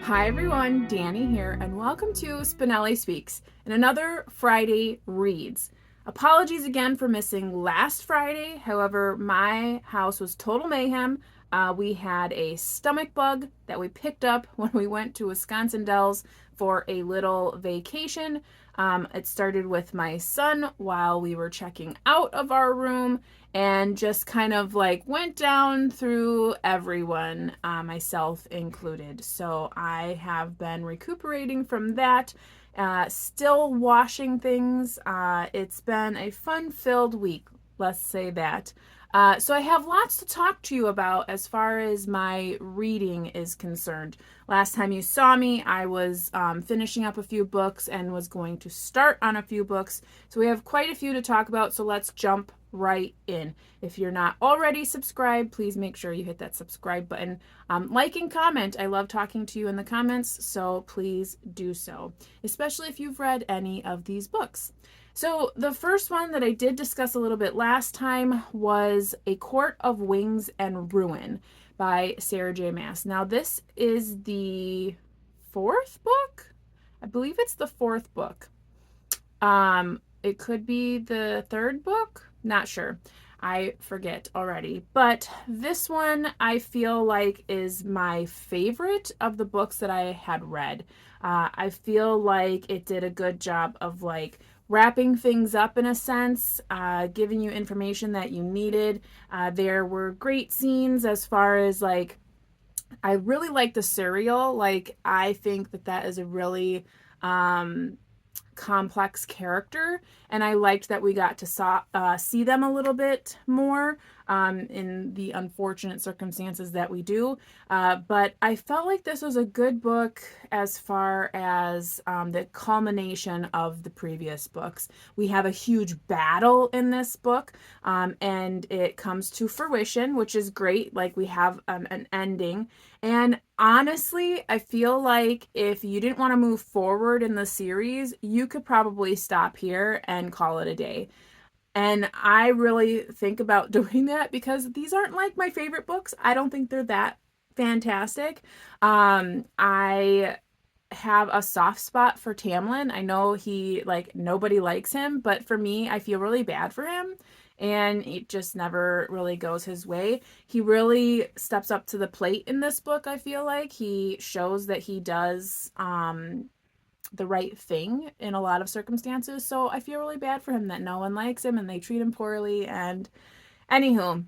Hi everyone, Danny here, and welcome to Spenelli Speaks and another Friday Reads. Apologies again for missing last Friday. However, my house was total mayhem. We had a stomach bug that we picked up when we went to Wisconsin Dells for a little vacation. It started with my son while we were checking out of our room and just kind of like went down through everyone, myself included. So I have been recuperating from that, still washing things. It's been a fun-filled week, let's say that. So I have lots to talk to you about as far as my reading is concerned. Last time you saw me, I was finishing up a few books and was going to start on a few books. So we have quite a few to talk about, so let's jump right in. If you're not already subscribed, please make sure you hit that subscribe button. Like and comment. I love talking to you in the comments, so please do so, especially if you've read any of these books. So the first one that I did discuss a little bit last time was A Court of Wings and Ruin by Sarah J. Maas. Now this is the fourth book? I believe it's the fourth book. It could be the third book? Not sure. I forget already. But this one I feel like is my favorite of the books that I had read. I feel like it did a good job of like wrapping things up in a sense, giving you information that you needed. There were great scenes as far as like, I really like the Serial. Like, I think that that is a really complex character, and I liked that we got to see them a little bit more in the unfortunate circumstances that we do. But I felt like this was a good book as far as the culmination of the previous books. We have a huge battle in this book, and it comes to fruition, which is great. Like, we have an ending. And honestly, I feel like if you didn't want to move forward in the series, you could probably stop here and call it a day. And I really think about doing that because these aren't like my favorite books. I don't think they're that fantastic. I have a soft spot for Tamlin. I know nobody likes him, but for me, I feel really bad for him. And it just never really goes his way. He really steps up to the plate in this book, I feel like. He shows that he does the right thing in a lot of circumstances. So I feel really bad for him that no one likes him and they treat him poorly. And anywho,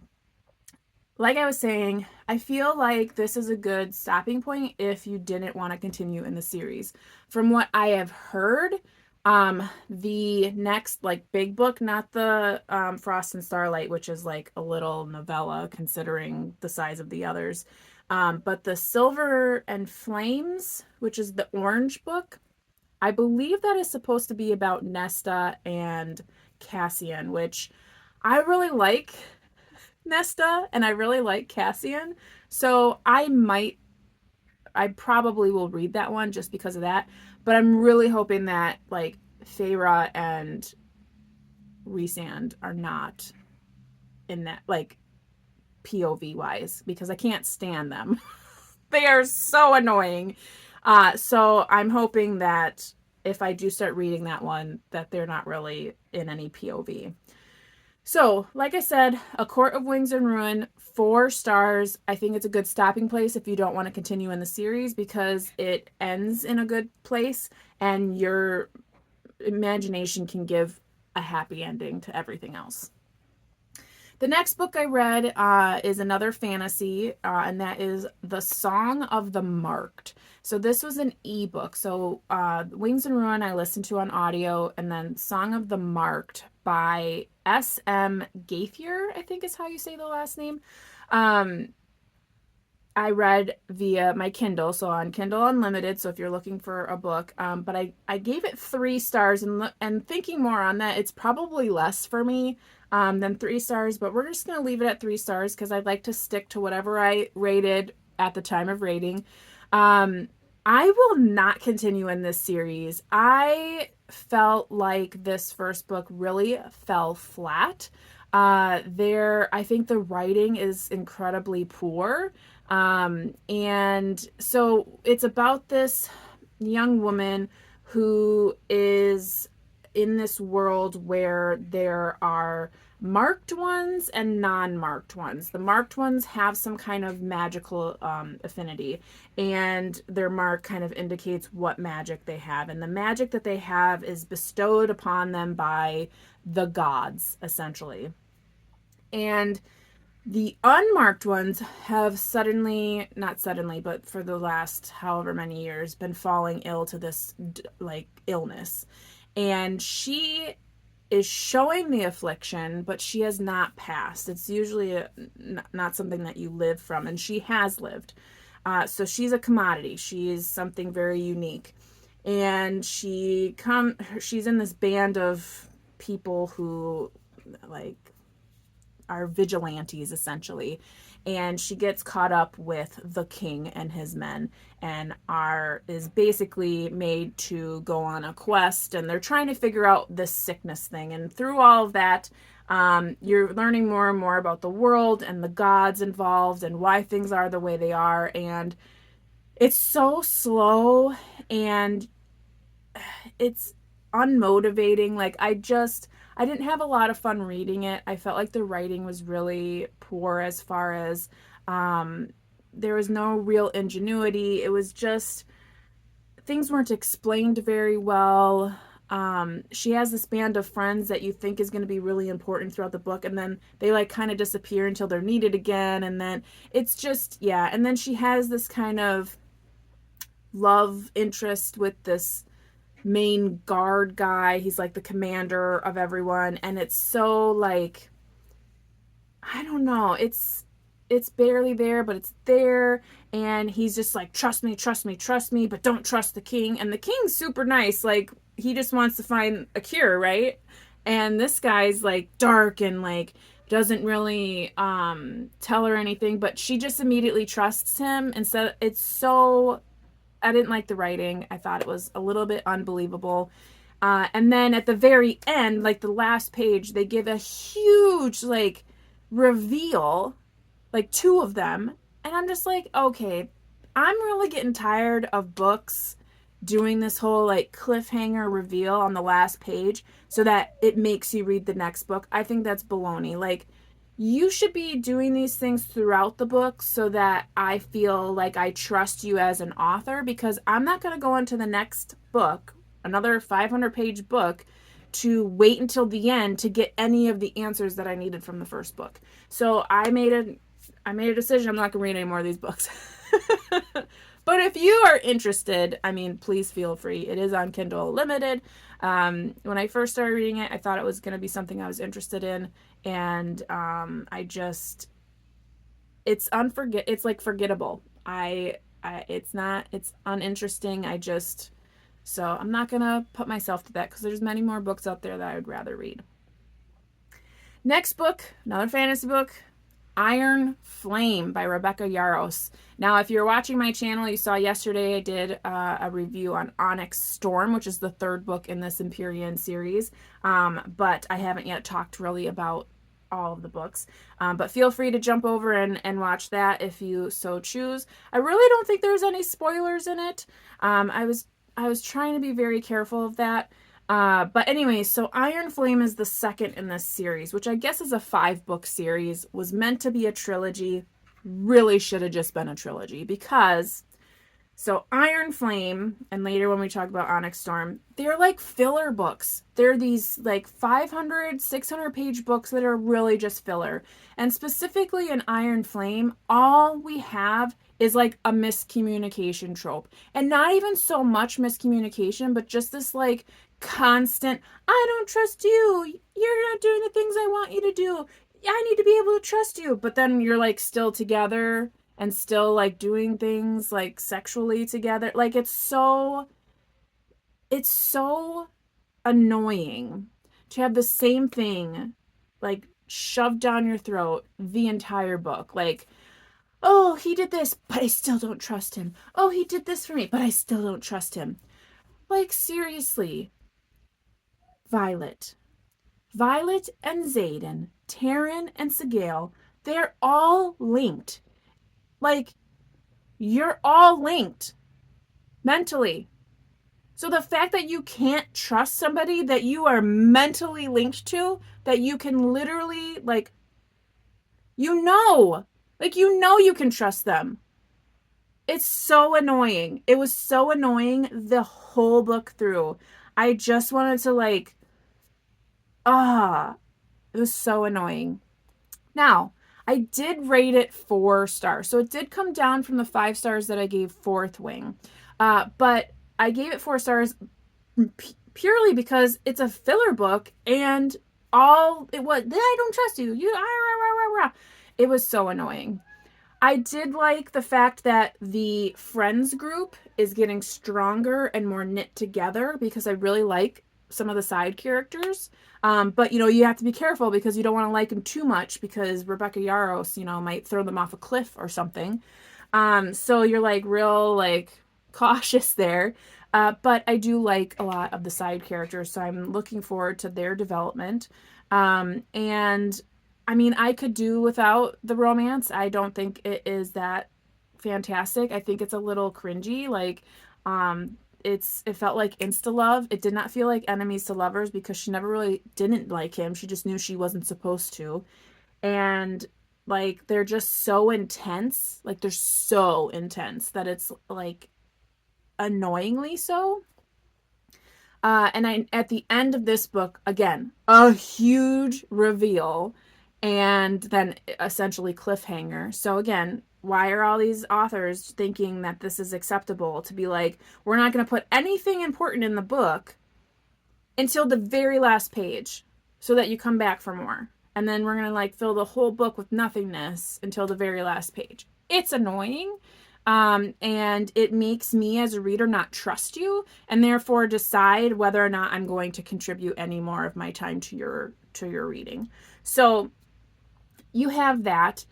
like I was saying, I feel like this is a good stopping point if you didn't want to continue in the series. From what I have heard, the next like big book, not the Frost and Starlight, which is like a little novella considering the size of the others, but the Silver and Flames, which is the orange book, I believe that is supposed to be about Nesta and Cassian, which I really like Nesta and I really like Cassian. So I probably will read that one just because of that. But I'm really hoping that like Feyre and Rhysand are not in that, like, POV wise, because I can't stand them. They are so annoying. So I'm hoping that if I do start reading that one, that they're not really in any POV. So, like I said, A Court of Wings and Ruin, 4 stars. I think it's a good stopping place if you don't want to continue in the series because it ends in a good place and your imagination can give a happy ending to everything else. The next book I read is another fantasy, and that is The Song of the Marked. So this was an ebook. So Wings and Ruin I listened to on audio, and then Song of the Marked by S.M. Gaither, I think is how you say the last name. I read via my Kindle, so on Kindle Unlimited, so if you're looking for a book. But I gave it 3 stars, and thinking more on that, it's probably less for me than 3 stars, but we're just going to leave it at 3 stars because I'd like to stick to whatever I rated at the time of rating. I will not continue in this series. I felt like this first book really fell flat. I think the writing is incredibly poor. And so it's about this young woman who is in this world where there are marked ones and non-marked ones. The marked ones have some kind of magical affinity, and their mark kind of indicates what magic they have. And the magic that they have is bestowed upon them by the gods, essentially. And the unmarked ones have suddenly, not suddenly, but for the last however many years, been falling ill to this like illness. And she is showing the affliction, but she has not passed. It's usually not something that you live from, and she has lived. So she's a commodity. She is something very unique, and she's in this band of people who like are vigilantes essentially, and she gets caught up with the king and his men, and is basically made to go on a quest, and they're trying to figure out this sickness thing. And through all of that, you're learning more and more about the world and the gods involved and why things are the way they are. And it's so slow, and it's unmotivating. Like I didn't have a lot of fun reading it. I felt like the writing was really poor as far as there was no real ingenuity. It was just things weren't explained very well. She has this band of friends that you think is going to be really important throughout the book, and then they like kind of disappear until they're needed again, and then it's just, yeah. And then she has this kind of love interest with this main guard guy. He's like the commander of everyone, and it's so like, I don't know, it's barely there, but it's there. And he's just like, trust me, trust me, trust me, but don't trust the king. And the king's super nice, like he just wants to find a cure, right? And this guy's like dark and like doesn't really tell her anything, but she just immediately trusts him. Instead, it's so, I didn't like the writing. I thought it was a little bit unbelievable. And then at the very end, like the last page, they give a huge like reveal, like two of them. And I'm just like, okay, I'm really getting tired of books doing this whole like cliffhanger reveal on the last page so that it makes you read the next book. I think that's baloney. Like, you should be doing these things throughout the book so that I feel like I trust you as an author, because I'm not going to go into the next book, another 500-page book, to wait until the end to get any of the answers that I needed from the first book. So I made a decision. I'm not going to read any more of these books. But if you are interested, I mean, please feel free. It is on Kindle Limited. When I first started reading it, I thought it was going to be something I was interested in, and it's it's like forgettable. It's uninteresting. So I'm not gonna put myself to that because there's many more books out there that I would rather read. Next book, another fantasy book, Iron Flame by Rebecca Yarros. Now, if you're watching my channel, you saw yesterday I did a review on Onyx Storm, which is the third book in this Empyrean series, but I haven't yet talked really about all of the books. But feel free to jump over and watch that if you so choose. I really don't think there's any spoilers in it. I was trying to be very careful of that. But anyway, so Iron Flame is the second in this series, which I guess is a 5-book series, was meant to be a trilogy, really should have just been a trilogy, because so Iron Flame, and later when we talk about Onyx Storm, they're like filler books. They're these like 500, 600-page books that are really just filler. And specifically in Iron Flame, all we have is like a miscommunication trope. And not even so much miscommunication, but just this like constant, I don't trust you. You're not doing the things I want you to do. I need to be able to trust you. But then you're like still together and still like doing things like sexually together. Like it's so annoying to have the same thing like shoved down your throat the entire book. Like, oh, he did this, but I still don't trust him. Oh, he did this for me, but I still don't trust him. Like, seriously. Violet and Xaden, Taryn and Sigale, they're all linked. Like, you're all linked mentally. So the fact that you can't trust somebody that you are mentally linked to, that you can literally, like, you can trust them. It's so annoying. It was so annoying the whole book through. I just wanted to, like, ah, it was so annoying. Now, I did rate it 4 stars. So it did come down from the 5 stars that I gave Fourth Wing. But I gave it 4 stars purely because it's a filler book and all it was, I don't trust you. It was so annoying. I did like the fact that the friends group is getting stronger and more knit together because I really like some of the side characters. But you have to be careful because you don't want to like them too much because Rebecca Yarros, might throw them off a cliff or something. So you're like real like cautious there. But I do like a lot of the side characters, so I'm looking forward to their development. And I mean, I could do without the romance. I don't think it is that fantastic. I think it's a little cringy. Like, it felt like insta love. It did not feel like enemies to lovers because she never really didn't like him. She just knew she wasn't supposed to. And like they're just so intense. Like they're so intense that it's like annoyingly so. And at the end of this book, again, a huge reveal and then essentially cliffhanger. So again, why are all these authors thinking that this is acceptable to be like, we're not going to put anything important in the book until the very last page so that you come back for more. And then we're going to like fill the whole book with nothingness until the very last page. It's annoying. And it makes me as a reader not trust you and therefore decide whether or not I'm going to contribute any more of my time to your reading. So you have that.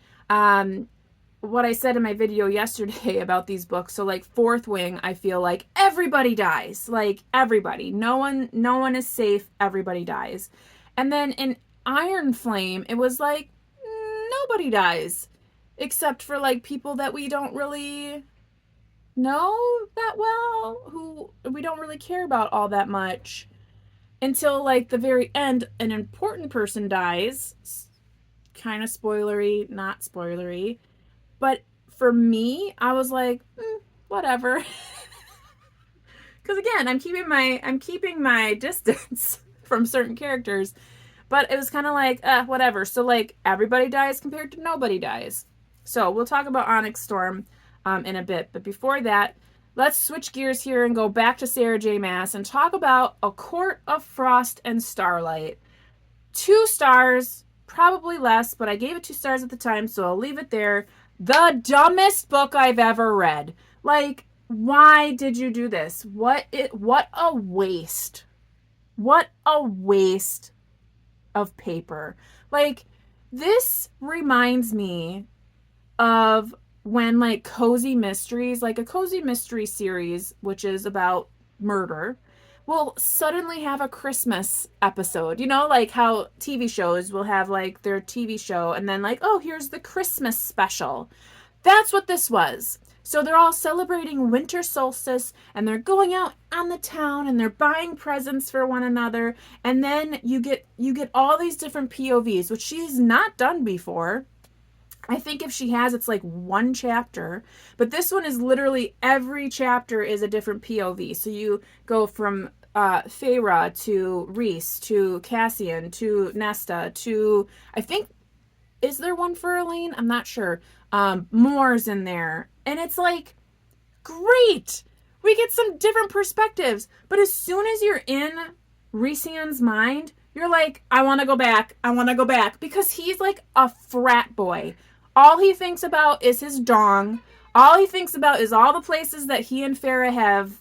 What I said in my video yesterday about these books. So like Fourth Wing, I feel like everybody dies. Like everybody. No one is safe. Everybody dies. And then in Iron Flame, it was like nobody dies. Except for like people that we don't really know that well, who we don't really care about all that much. Until like the very end, an important person dies. Kind of spoilery, not spoilery. But for me, I was like, whatever. Because again, I'm keeping my distance from certain characters. But it was kind of like, whatever. So like everybody dies compared to nobody dies. So we'll talk about Onyx Storm in a bit. But before that, let's switch gears here and go back to Sarah J. Maas and talk about A Court of Frost and Starlight. 2 stars, probably less, but I gave it 2 stars at the time, so I'll leave it there. The dumbest book I've ever read. Like, why did you do this? What a waste. What a waste of paper. Like, this reminds me of when like cozy mysteries, like a cozy mystery series, which is about murder, will suddenly have a Christmas episode. Like how TV shows will have like their TV show and then like, oh, here's the Christmas special. That's what this was. So they're all celebrating winter solstice and they're going out on the town and they're buying presents for one another. And then you get all these different POVs, which she's not done before. I think if she has, it's like 1 chapter. But this one is literally every chapter is a different POV. So you go from Feyre to Rhys to Cassian to Nesta to, I think, is there one for Elaine? I'm not sure. Moore's in there. And it's like, great! We get some different perspectives. But as soon as you're in Rhysand's mind, you're like, I want to go back. I want to go back. Because he's like a frat boy. All he thinks about is his dong. All he thinks about is all the places that he and Farrah have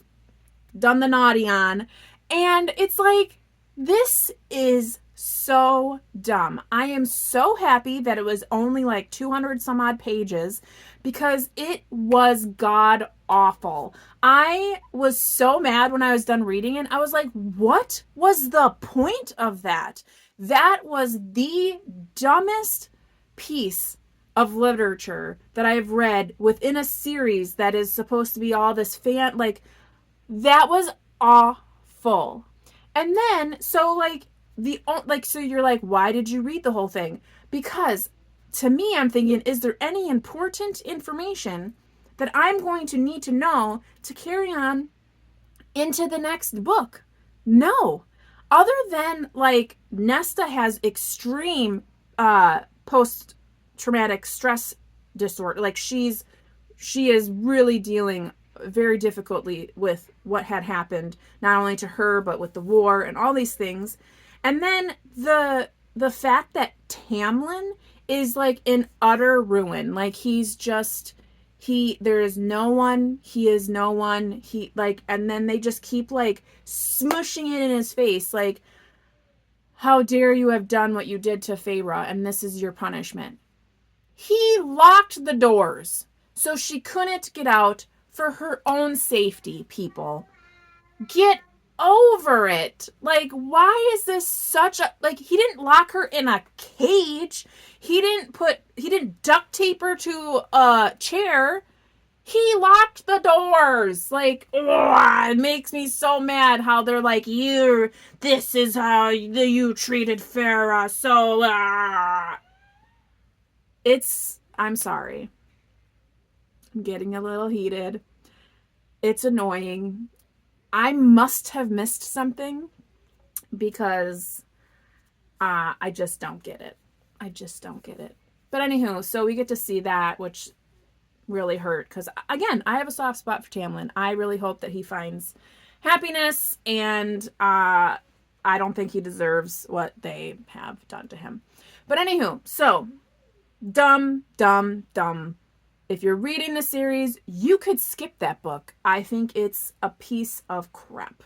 done the naughty on. And it's like, this is so dumb. I am so happy that it was only like 200 some odd pages because it was god awful. I was so mad when I was done reading it. I was like, what was the point of that? That was the dumbest piece of literature that I've read within a series that is supposed to be all this like, that was awful. And then, so like, so you're like, why did you read the whole thing? Because to me, I'm thinking, is there any important information that I'm going to need to know to carry on into the next book? No. Other than like Nesta has extreme post traumatic stress disorder. Like she is really dealing very difficultly with what had happened, not only to her but with the war and all these things. And then the fact that Tamlin is like in utter ruin. Like he's just there is no one, he is no one, he like, and then they just keep like smushing it in his face like, how dare you have done what you did to Feyre, and this is your punishment. He locked the doors so she couldn't get out for her own safety, people. Get over it. Like, why is this such a, like, he didn't lock her in a cage. He didn't duct tape her to a chair. He locked the doors. Like, ugh, it makes me so mad how they're like, this is how you treated Feyre. So, I'm sorry. I'm getting a little heated. It's annoying. I must have missed something because I just don't get it. I just don't get it. But anywho, so we get to see that, which really hurt because, again, I have a soft spot for Tamlin. I really hope that he finds happiness, and I don't think he deserves what they have done to him. But anywho, so dumb. If you're reading the series, you could skip that book. I think it's a piece of crap.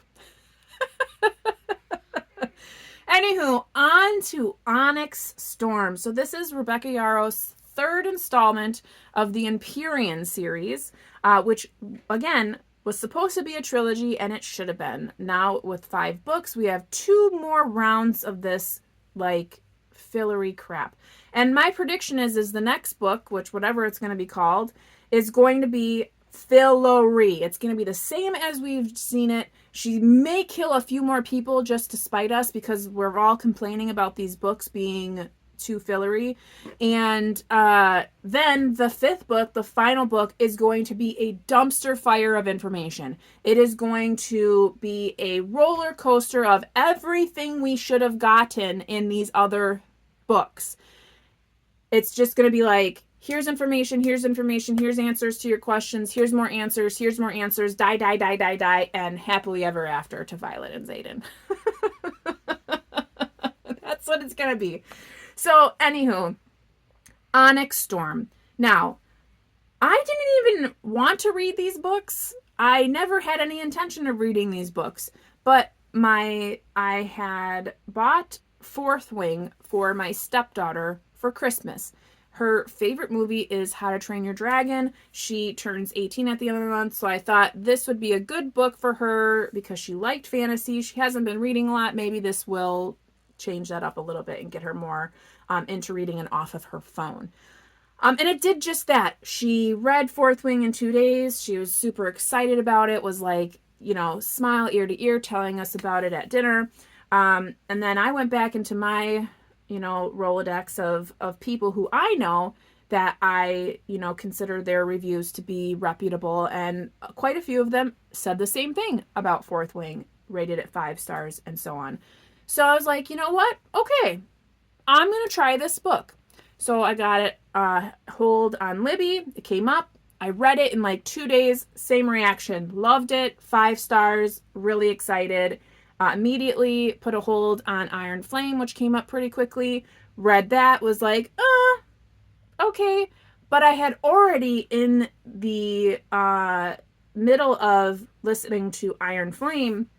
Anywho, on to Onyx Storm. So this is Rebecca Yarros' third installment of the Empyrean series, which, again, was supposed to be a trilogy, and it should have been. Now, with 5 books, we have 2 more rounds of this, like, fillery crap. And my prediction is the next book, which whatever it's going to be called, is going to be fillery. It's going to be the same as we've seen it. She may kill a few more people just to spite us because we're all complaining about these books being too fillery. And then the 5th book, the final book, is going to be a dumpster fire of information. It is going to be a roller coaster of everything we should have gotten in these other books. It's just going to be like, here's information, here's answers to your questions, here's more answers, die, and happily ever after to Violet and Xaden. That's what it's going to be. So, anywho, Onyx Storm. Now, I didn't even want to read these books. I never had any intention of reading these books, but I had bought Fourth Wing for my stepdaughter for Christmas. Her favorite movie is How to Train Your Dragon. She turns 18 at the end of the month, so I thought this would be a good book for her because she liked fantasy. She hasn't been reading a lot. Maybe this will change that up a little bit and get her more into reading and off of her phone. And it did just that. She read Fourth Wing in 2 days. She was super excited about it, was like, smile ear to ear, telling us about it at dinner. And then I went back into my Rolodex of people who I know that I, consider their reviews to be reputable. And quite a few of them said the same thing about Fourth Wing, rated at 5 stars and so on. So I was like, you know what? Okay, I'm going to try this book. So I got it hold on Libby. It came up. I read it in like 2 days. Same reaction. Loved it. 5 stars. Really excited. Immediately put a hold on Iron Flame, which came up pretty quickly. Read that, was like, okay. But I had already, in the middle of listening to Iron Flame,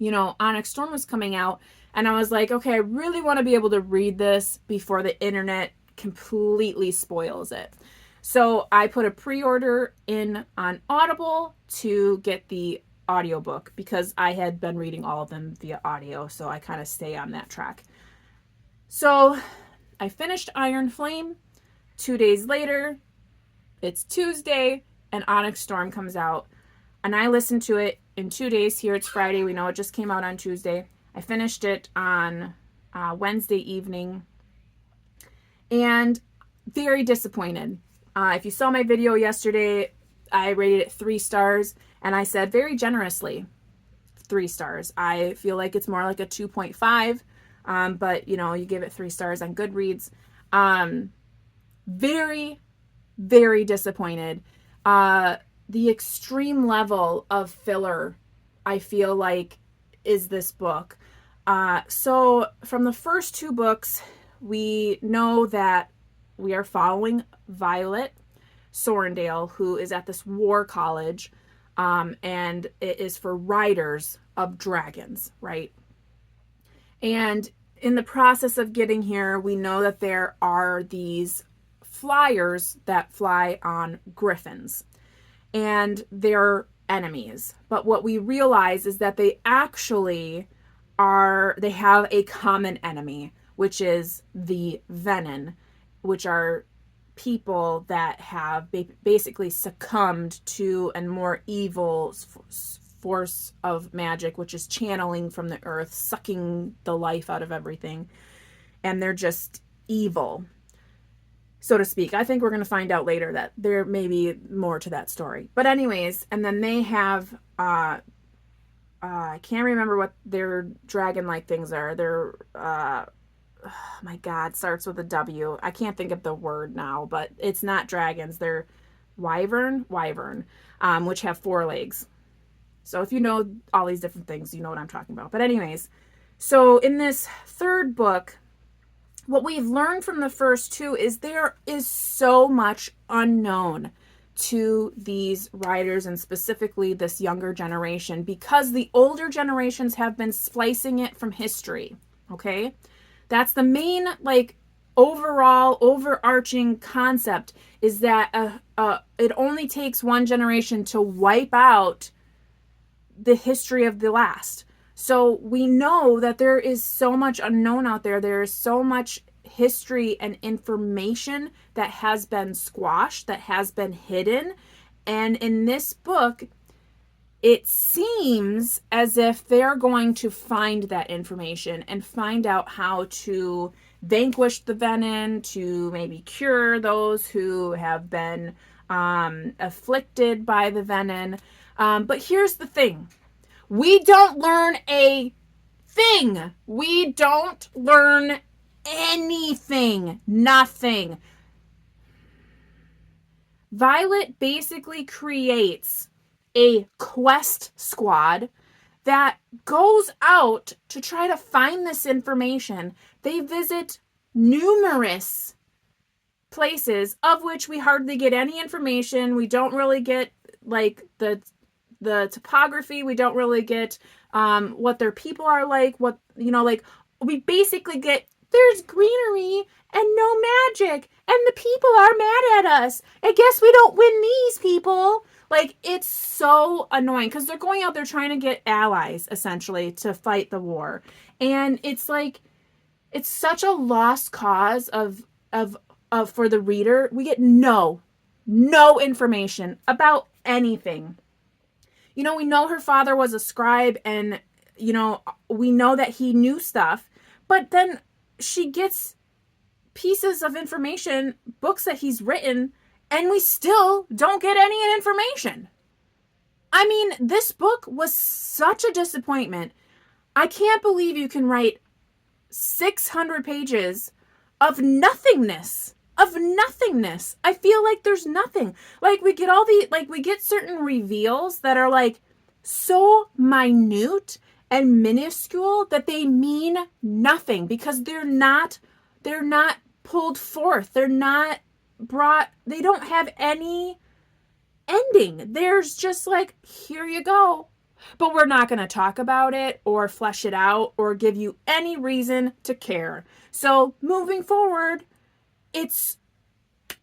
Onyx Storm was coming out. And I was like, okay, I really want to be able to read this before the internet completely spoils it. So I put a pre-order in on Audible to get the audiobook because I had been reading all of them via audio, so I kind of stay on that track. So I finished Iron Flame, 2 days later, it's Tuesday, and Onyx Storm comes out. And I listened to it in 2 days. Here it's Friday. We know it just came out on Tuesday. I finished it on Wednesday evening. And very disappointed. If you saw my video yesterday, I rated it 3 stars. And I said very generously 3 stars. I feel like it's more like a 2.5. But, you know, you give it 3 stars on Goodreads. Very, very disappointed. The extreme level of filler, I feel like, is this book. So from the first 2 books, we know that we are following Violet Sorrendale, who is at this war college, and it is for riders of dragons, right? And in the process of getting here, we know that there are these flyers that fly on griffins, and they're enemies. But what we realize is that they actually they have a common enemy, which is the Venom, which are people that have basically succumbed to a more evil force of magic, which is channeling from the earth, sucking the life out of everything. And they're just evil, so to speak. I think we're going to find out later that there may be more to that story. But anyways, and then they have, I can't remember what their dragon-like things are. They're, oh my God, starts with a W. I can't think of the word now, but it's not dragons. They're wyvern, which have 4 legs. So if you know all these different things, you know what I'm talking about. But anyways, so in this 3rd book, what we've learned from the first 2 is there is so much unknown to these writers, and specifically this younger generation, because the older generations have been splicing it from history. Okay? That's the main, like, overall overarching concept, is that it only takes one generation to wipe out the history of the last. So we know that there is so much unknown out there. There is so much history and information that has been squashed, that has been hidden. And in this book, it seems as if they're going to find that information and find out how to vanquish the Venom, to maybe cure those who have been afflicted by the Venom. But here's the thing. We don't learn a thing. We don't learn anything. Nothing. Violet basically creates a quest squad that goes out to try to find this information. They visit numerous places, of which we hardly get any information. We don't really get, like, the topography. We don't really get what their people are like. What, you know, like, we basically get, there's greenery and no magic, and the people are mad at us. I guess we don't win these people. Like, it's so annoying because they're going out there trying to get allies, essentially, to fight the war. And it's like, it's such a lost cause of for the reader. We get no information about anything. You know, we know her father was a scribe, and, you know, we know that he knew stuff, but then she gets pieces of information, books that he's written, and we still don't get any information. I mean, this book was such a disappointment. I can't believe you can write 600 pages of nothingness. I feel like there's nothing. Like, we get we get certain reveals that are, like, so minute and minuscule that they mean nothing, because they're not pulled forth. They're not brought, they don't have any ending. There's just like, here you go. But we're not going to talk about it or flesh it out or give you any reason to care. So moving forward, it's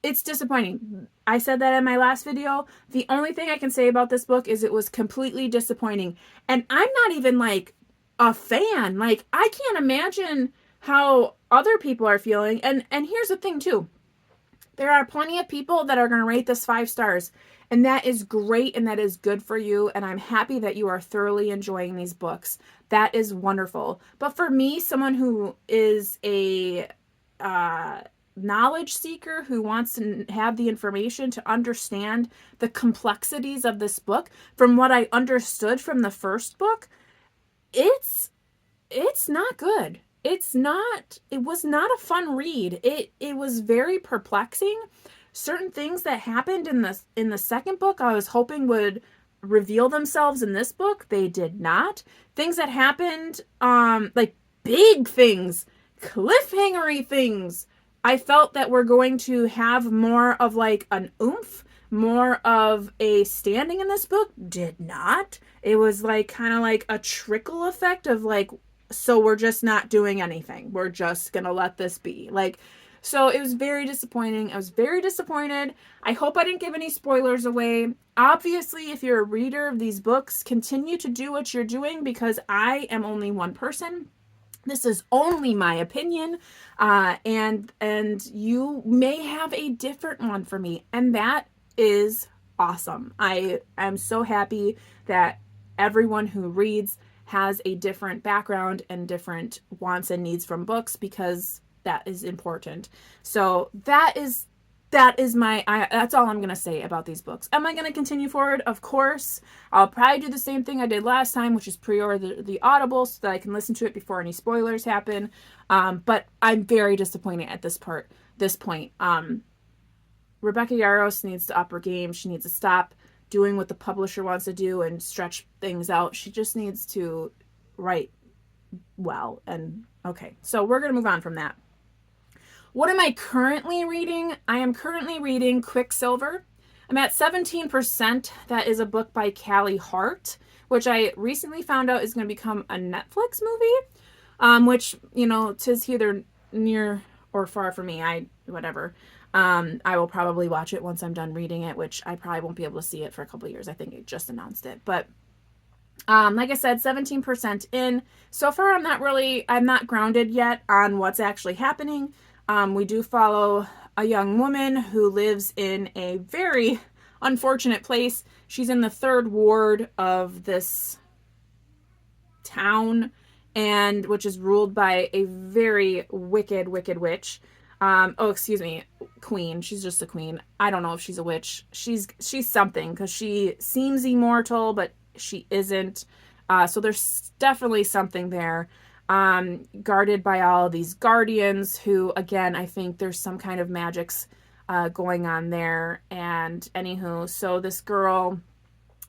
disappointing. I said that in my last video. The only thing I can say about this book is it was completely disappointing. And I'm not even like a fan. Like, I can't imagine how other people are feeling. And here's the thing too. there are plenty of people that are going to rate this 5 stars, and that is great, and that is good for you, and I'm happy that you are thoroughly enjoying these books. That is wonderful. But for me, someone who is a knowledge seeker, who wants to have the information to understand the complexities of this book, from what I understood from the first book, it's not good. It was not a fun read. It was very perplexing. Certain things that happened in the second book I was hoping would reveal themselves in this book, they did not. Things that happened, like big things, cliffhangery things, I felt that we're going to have more of like an oomph, more of a standing in this book, did not. It was like kind of like a trickle effect of like, so we're just not doing anything. We're just going to let this be. Like, so it was very disappointing. I was very disappointed. I hope I didn't give any spoilers away. Obviously, if you're a reader of these books, continue to do what you're doing, because I am only one person. This is only my opinion, and you may have a different one for me, and that is awesome. I am so happy that everyone who reads has a different background and different wants and needs from books, because that is important. So that's all I'm going to say about these books. Am I going to continue forward? Of course. I'll probably do the same thing I did last time, which is pre-order the Audible so that I can listen to it before any spoilers happen. But I'm very disappointed at this point. Rebecca Yarros needs to up her game. She needs to stop doing what the publisher wants to do and stretch things out. She just needs to write well. And okay, so we're going to move on from that. What am I currently reading? I am currently reading Quicksilver. I'm at 17%. That is a book by Callie Hart, which I recently found out is going to become a Netflix movie, which, you know, 'tis either near or far for me. Whatever. I will probably watch it once I'm done reading it, which I probably won't be able to see it for a couple of years. I think it just announced it. But like I said, 17% in. So far, I'm not grounded yet on what's actually happening. We do follow a young woman who lives in a very unfortunate place. She's in the 3rd ward of this town, and which is ruled by a very wicked witch. Queen. She's just a queen. I don't know if she's a witch. She's something, because she seems immortal, but she isn't. So there's definitely something there. Guarded by all these guardians who, again, I think there's some kind of magics going on there. And anywho, so this girl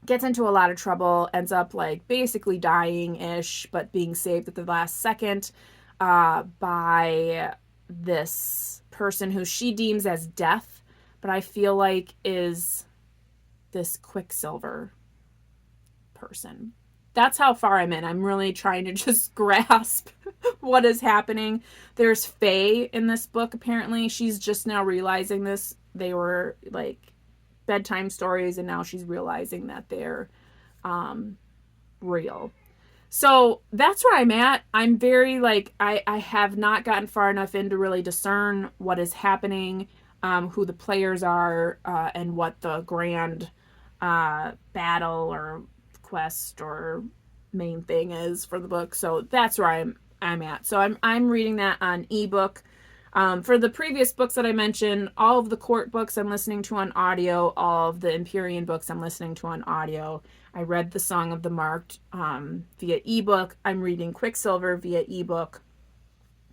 gets into a lot of trouble, ends up like basically dying-ish, but being saved at the last second by this person who she deems as death, but I feel like is this Quicksilver person. That's how far I'm in. I'm really trying to just grasp what is happening. There's Faye in this book, apparently. She's just now realizing this. They were like bedtime stories, and now she's realizing that they're real. So that's where I'm at. I'm very I have not gotten far enough in to really discern what is happening, who the players are, and what the grand battle or quest or main thing is for the book. So that's where I'm at. So I'm reading that on ebook. For the previous books that I mentioned, all of the court books I'm listening to on audio, all of the Empyrean books I'm listening to on audio. I read The Song of the Marked via ebook. I'm reading Quicksilver via ebook.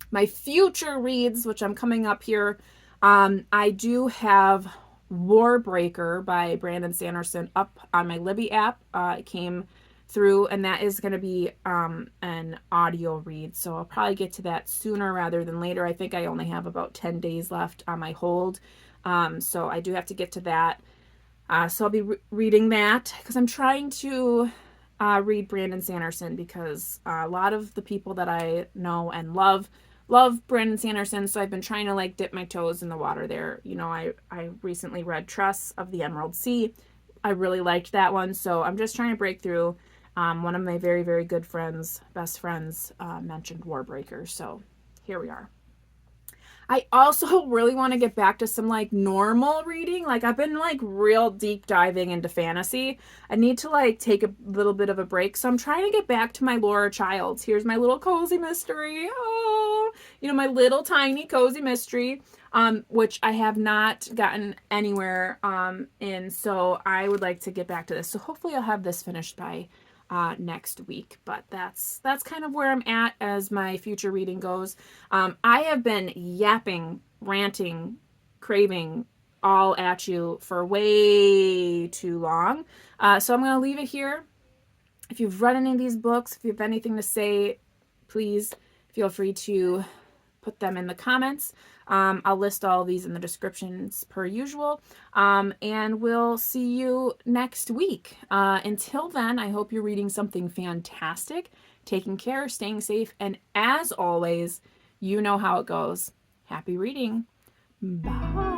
My future reads, which I'm coming up here, I do have Warbreaker by Branden Sanderson up on my Libby app. It came through, and that is going to be an audio read. So I'll probably get to that sooner rather than later. I think I only have about 10 days left on my hold. So I do have to get to that. So I'll be reading that because I'm trying to read Branden Sanderson, because a lot of the people that I know and love Branden Sanderson. So I've been trying to dip my toes in the water there. You know, I recently read Tress of the Emerald Sea. I really liked that one. So I'm just trying to break through. One of my very, very good friends, best friends, mentioned Warbreaker. So here we are. I also really want to get back to some like normal reading. Like I've been like real deep diving into fantasy. I need to like take a little bit of a break. So I'm trying to get back to my Laura Childs. Here's my little cozy mystery. Oh, my little tiny cozy mystery, which I have not gotten anywhere in. So I would like to get back to this. So hopefully I'll have this finished by next week. But that's kind of where I'm at as my future reading goes. I have been yapping, ranting, craving all at you for way too long. So I'm going to leave it here. If you've read any of these books, if you have anything to say, please feel free to put them in the comments. I'll list all of these in the descriptions per usual. And we'll see you next week. Until then, I hope you're reading something fantastic, taking care, staying safe, and as always, you know how it goes. Happy reading. Bye.